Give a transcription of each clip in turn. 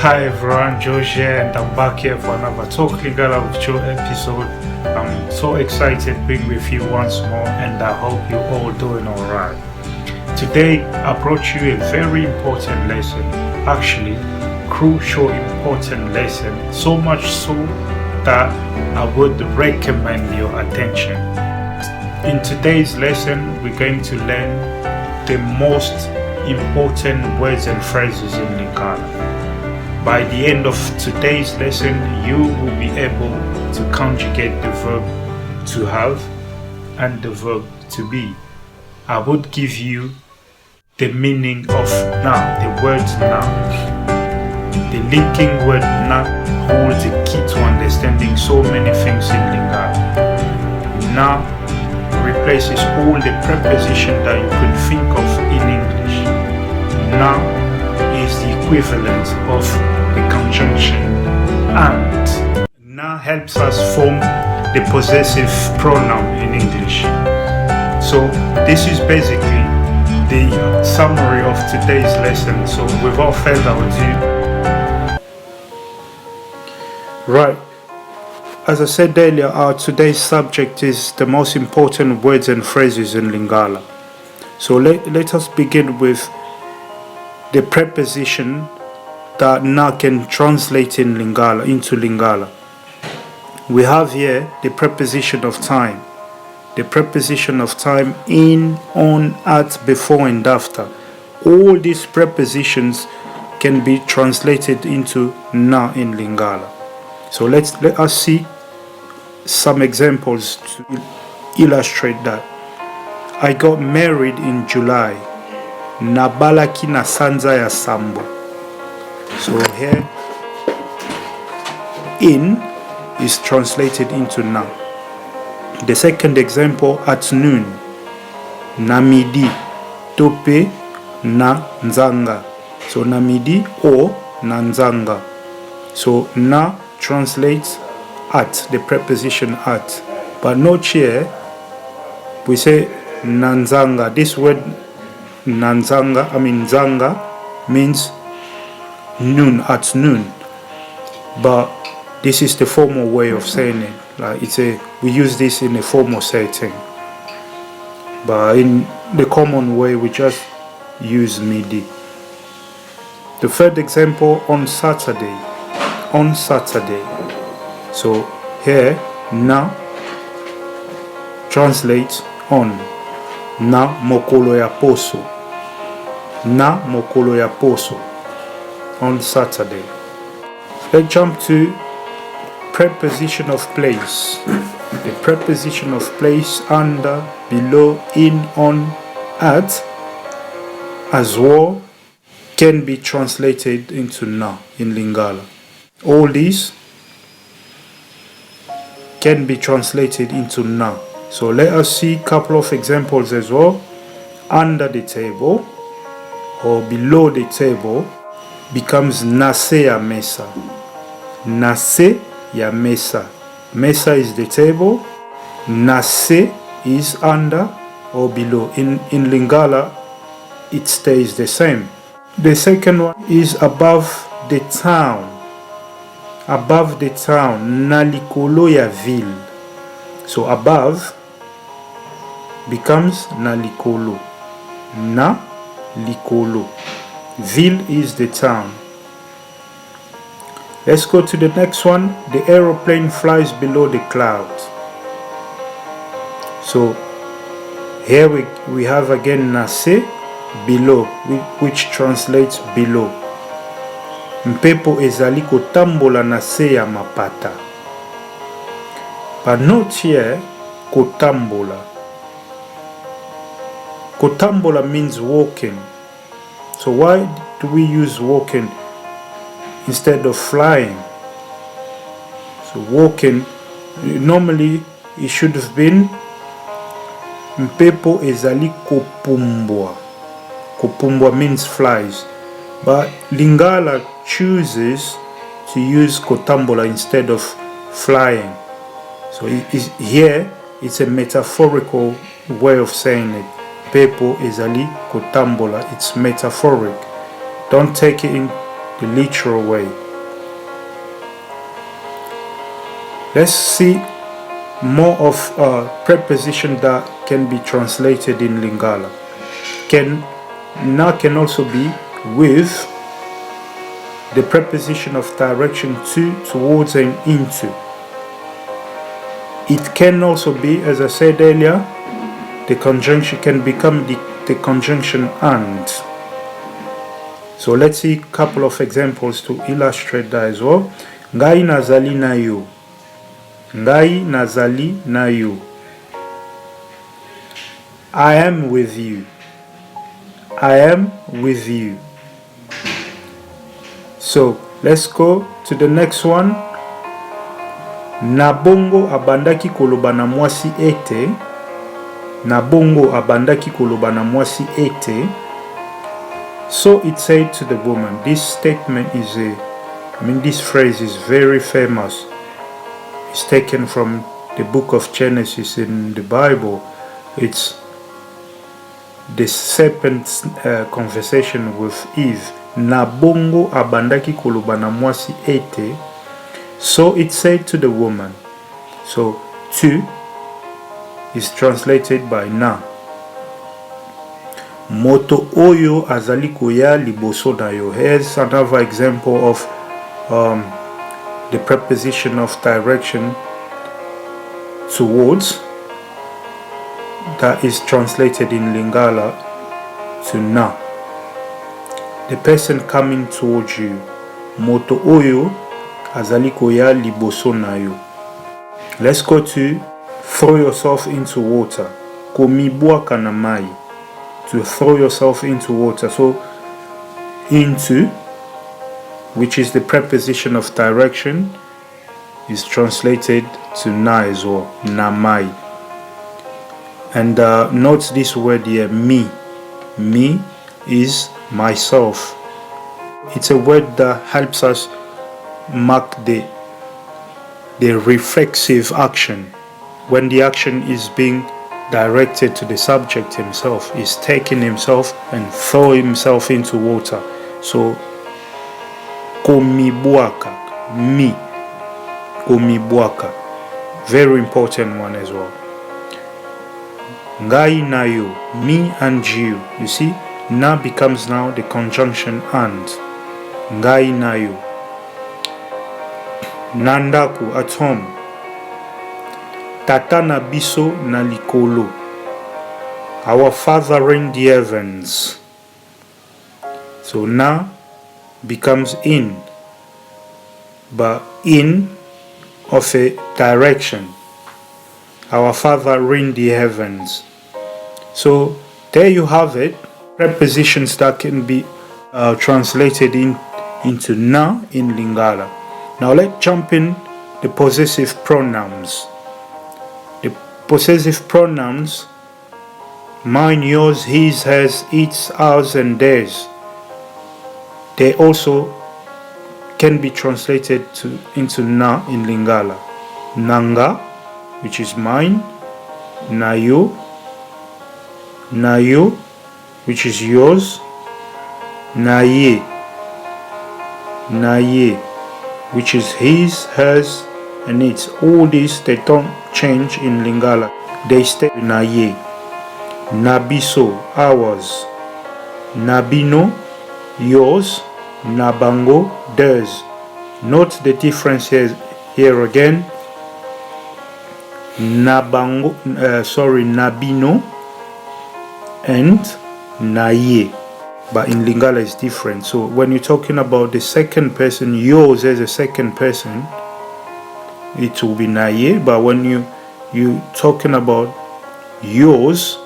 Hi everyone, Joe here, and I'm back here for another Talk Lingala with Joe episode. I'm so excited being with you once more, and I hope you're all doing alright. Today I brought you a very important lesson, actually crucial important lesson, so much so that I would recommend your attention. In today's lesson, we're going to learn the most important words and phrases in Lingala. By the end of today's lesson, you will be able to conjugate the verb to have and the verb to be. I would give you the meaning of now, the word now. The linking word now holds the key to understanding so many things in Lingala. Now replaces all the prepositions that you can think of in English. Now is the equivalent of the conjunction and. Now helps us form the possessive pronoun in English. So this is basically the summary of today's lesson. So without further ado, right, as I said earlier, our today's subject is the most important words and phrases in Lingala. So let us begin with the preposition that now can translate in Lingala into Lingala. We have here the preposition of time. The preposition of time in, on, at, before and after. All these prepositions can be translated into na in Lingala. So let us see some examples to illustrate that. I got married in July. Nabalaki na sanza ya sambo. So here, in is translated into na. The second example, at noon. Namidi, tope na nzanga. So namidi or na nzanga. So na translates at, the preposition at. But not here, we say nanzanga. This word nanzanga, nzanga means noon, at noon. But this is the formal way of saying it. Like we use this in a formal setting. But in the common way, we just use midi. The third example, on Saturday. On Saturday. So here, na translates on. Na mokolo ya poso. Na mokolo ya poso. On Saturday. Let's jump to preposition of place. The preposition of place, under, below, in, on, at, as well, can be translated into na in Lingala. All these can be translated into na. So let us see a couple of examples as well. Under the table or below the table becomes nase ya mesa. Nase ya mesa. Mesa is the table. Nase is under or below. In Lingala, it stays the same. The second one is above the town. Above the town. Na likolo ya ville. So above becomes na likolo. Na likolo. Ville is the town. Let's go to the next one. The aeroplane flies below the clouds. So here we have again nase, below, which translates below. Mpepo ezali kotambola nase ya mapata. But not here kotambola. Kotambola means walking. So why do we use walking instead of flying? So walking, normally it should have been mpepo ezali kopumbwa. Kopumbwa means flies. But Lingala chooses to use kotambola instead of flying. So here it's a metaphorical way of saying it. Pepo ezali kotambola. It's metaphoric. Don't take it in the literal way. Let's see more of preposition that can be translated in Lingala. Na can also be with the preposition of direction to, towards, and into. It can also be, as I said earlier, the conjunction can become the conjunction and. So let's see a couple of examples to illustrate that as well. Ngai nazali na yo. Ngai nazali na yo. I am with you. I am with you. So let's go to the next one. Nabongo abandaki koloba na mwasi ete. Nabongo abandaki koloba na mwasi ete. So it said to the woman. This statement is this phrase is very famous. It's taken from the book of Genesis in the Bible. It's the serpent's conversation with Eve. Nabongo abandaki koloba na mwasi ete. So it said to the woman. So to is translated by na. Moto oyo azali koya liboso na yo. Here's another example of the preposition of direction towards that is translated in Lingala to na. The person coming towards you. Moto oyo azali koya liboso na yo. Let's go to throw yourself into water. Komibwaka na mai. To throw yourself into water. So into, which is the preposition of direction, is translated to na as well. Na mai. And note this word here, me. Me is myself. It's a word that helps us mark the reflexive action. When the action is being directed to the subject himself, is taking himself and throw himself into water. So komibwaka, me, komibwaka, very important one as well. Ngai na yo, me and you. You see, na becomes now the conjunction and. Ngai na yo. Nandaku, at home. Tata na biso na likolo. Our father in the heavens. So na becomes in, but in of a direction. Our father in the heavens. So there you have it. Prepositions that can be translated into na in Lingala. Now let's jump in the possessive pronouns. The possessive pronouns, mine, yours, his, hers, its, ours, and theirs, they also can be translated into na in Lingala. Nanga, which is mine. Nayo, nayo, which is yours. Naye, naye, which is his, hers, and its. All these, they don't change in Lingala. They stay naye. Nabiso, ours. Nabino, yours. Nabango, theirs. Note the difference here again. Nabino and naye. But in Lingala it's different. So when you're talking about the second person, yours as a second person, it will be naye. But when you talking about yours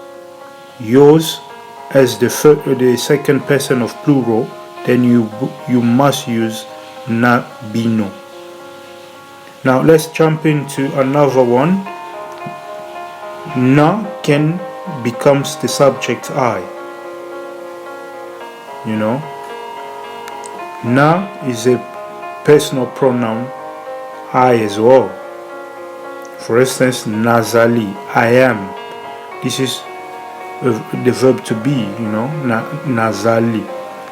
as the second person of plural, then you must use nabino. Now let's jump into another one. Na can becomes the subject I. You know, na is a personal pronoun I as well. For instance, nazali, I am. This is the verb to be, you know, nazali,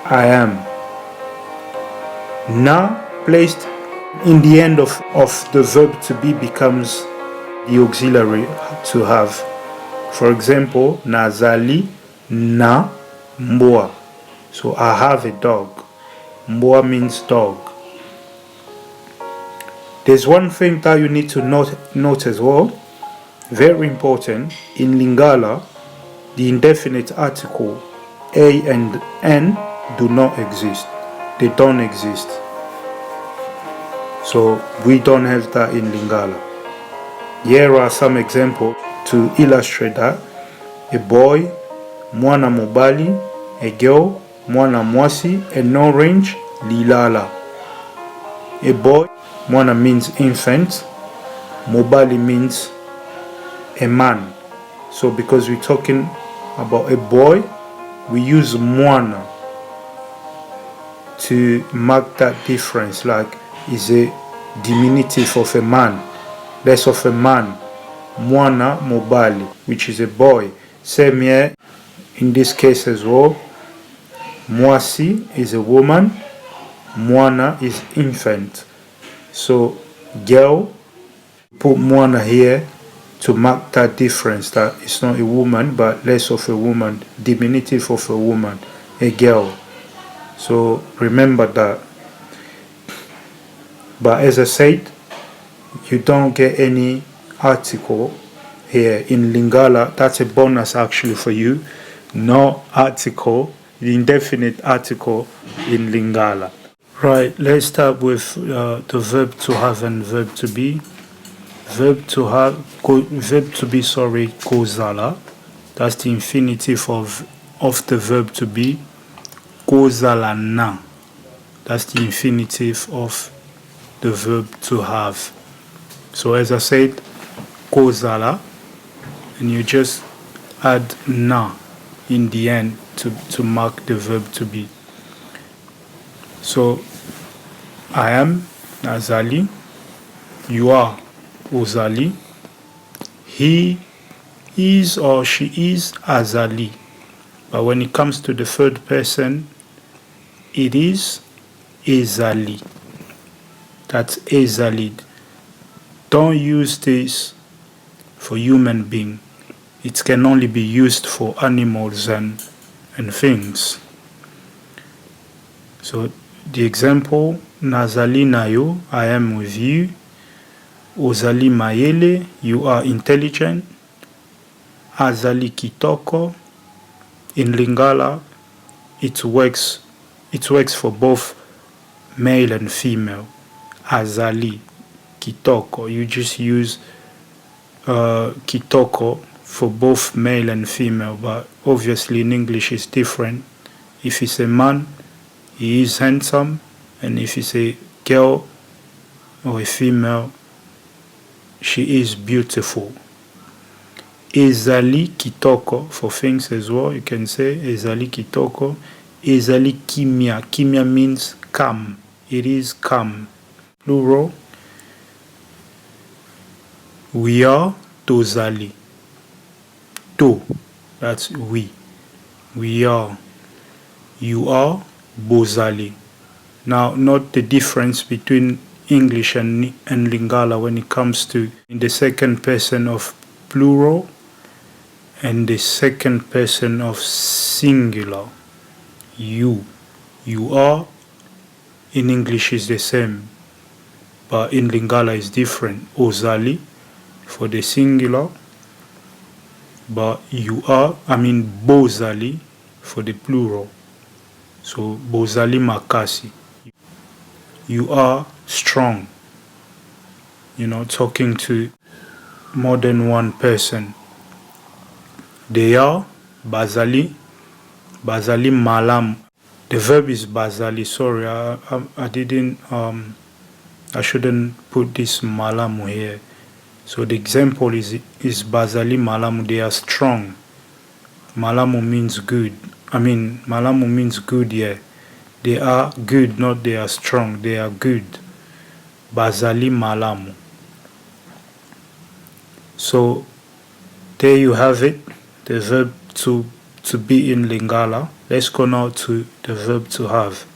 I am. Na placed in the end of the verb to be becomes the auxiliary to have. For example, nazali na mbwa. So I have a dog. Mbwa means dog. There's one thing that you need to note as well. Very important. In Lingala, the indefinite article a and n do not exist. They don't exist. So we don't have that in Lingala. Here are some examples to illustrate that. A boy, mwana mobali, a girl, mwana mwasi, an orange, lilala. A boy, mwana means infant, mobali means a man. So because we're talking about a boy, we use mwana to mark that difference, like is a diminutive of a man, less of a man. Mwana mobali, which is a boy. Same here in this case as well. Mwasi is a woman, mwana is infant. So girl, put mwana here to mark that difference, that it's not a woman but less of a woman, diminutive of a woman, a girl. So remember that. But as I said, you don't get any article here in Lingala. That's a bonus actually for you. No article, the indefinite article in Lingala. Right, let's start with the verb to have and verb to be. Verb to be, kozala. That's the infinitive of the verb to be. Kozala na. That's the infinitive of the verb to have. So as I said, kozala, and you just add na in the end to mark the verb to be. So I am Nazali, you are Ozali, he is or she is Azali. But when it comes to the third person, it is Ezali. That's Ezali. Don't use this for human being. It can only be used for animals and things. So the example, Nazali nayo, I am with you. Ozali mayele, you are intelligent. Azali kitoko. In Lingala, it works for both male and female. Azali kitoko. You just use kitoko for both male and female, but obviously in English it's different. If it's a man, he is handsome, and if it's a girl or a female, she is beautiful. Ezali kitoko for things as well. You can say ezali kitoko. Ezali kimia. Kimia means calm. It is calm. Plural. We are tozali. To. That's we. We are. You are bozali. Now, note the difference between English and Lingala when it comes to in the second person of plural and the second person of singular. You are in English is the same, but in Lingala is different. Ozali for the singular, but bozali for the plural. So bozali makasi. You are strong. Talking to more than one person. They are bazali malam. The verb is bazali. Sorry, I didn't. I shouldn't put this malamu here. So the example is bazali malamu. They are strong. Malamu means good. Malamu means good. Yeah, they are good, not they are strong. They are good. Bazali malamu. So there you have it. The verb to be in Lingala. Let's go now to the verb to have.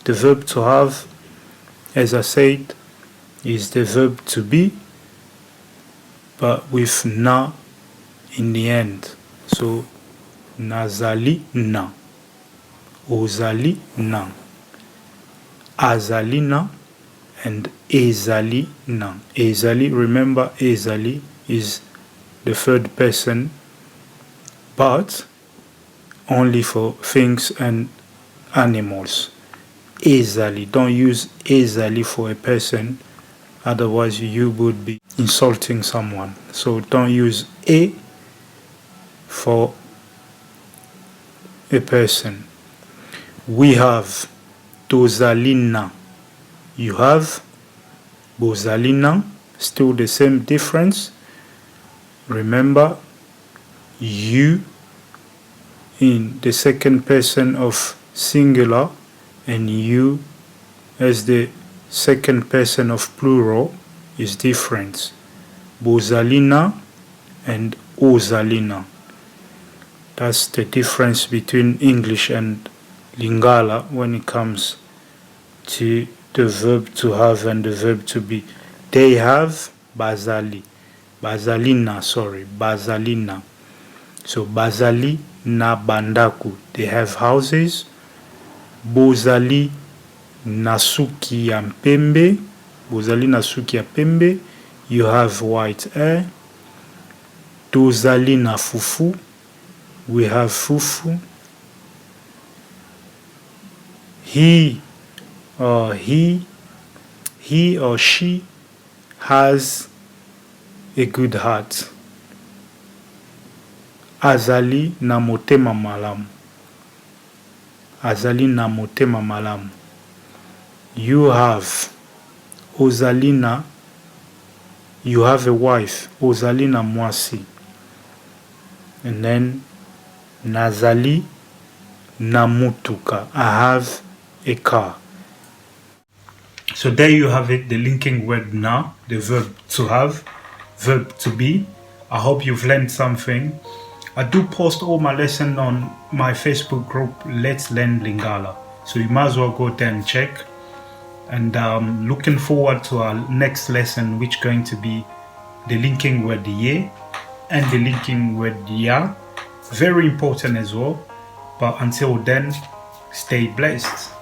The verb to have, as I said, is the verb to be, but with na in the end. So nazali na, ozali na, azali na, and ezali na. Ezali, remember, ezali is the third person, but only for things and animals. Ezali, don't use ezali for a person, otherwise you would be insulting someone. So don't use a for a person. We have tozalina. You have bozalina, still the same difference. Remember, you in the second person of singular and you as the second person of plural is different. Bozalina and ozalina. That's the difference between English and Lingala when it comes to the verb to have and the verb to be. They have bazali. Bazalina. So bazali na bandaku. They have houses. Bozali nasuki ya mpembe. Bozali nasuki ya pembe. You have white hair. Tozali na fufu. We have fufu. He or she has a good heart. Azali na motema malamu. Azali na motema malamu. You have ozalina. You have a wife. Ozalina mwasi. And then nazali na mutuka. I have a car. So there you have it, the linking word na, the verb to have, verb to be. I hope you've learned something. I do post all my lessons on my Facebook group, Let's Learn Lingala. So you might as well go there and check. And looking forward to our next lesson, which is going to be the linking word ye and the linking word ya. Very important as well. But until then, stay blessed.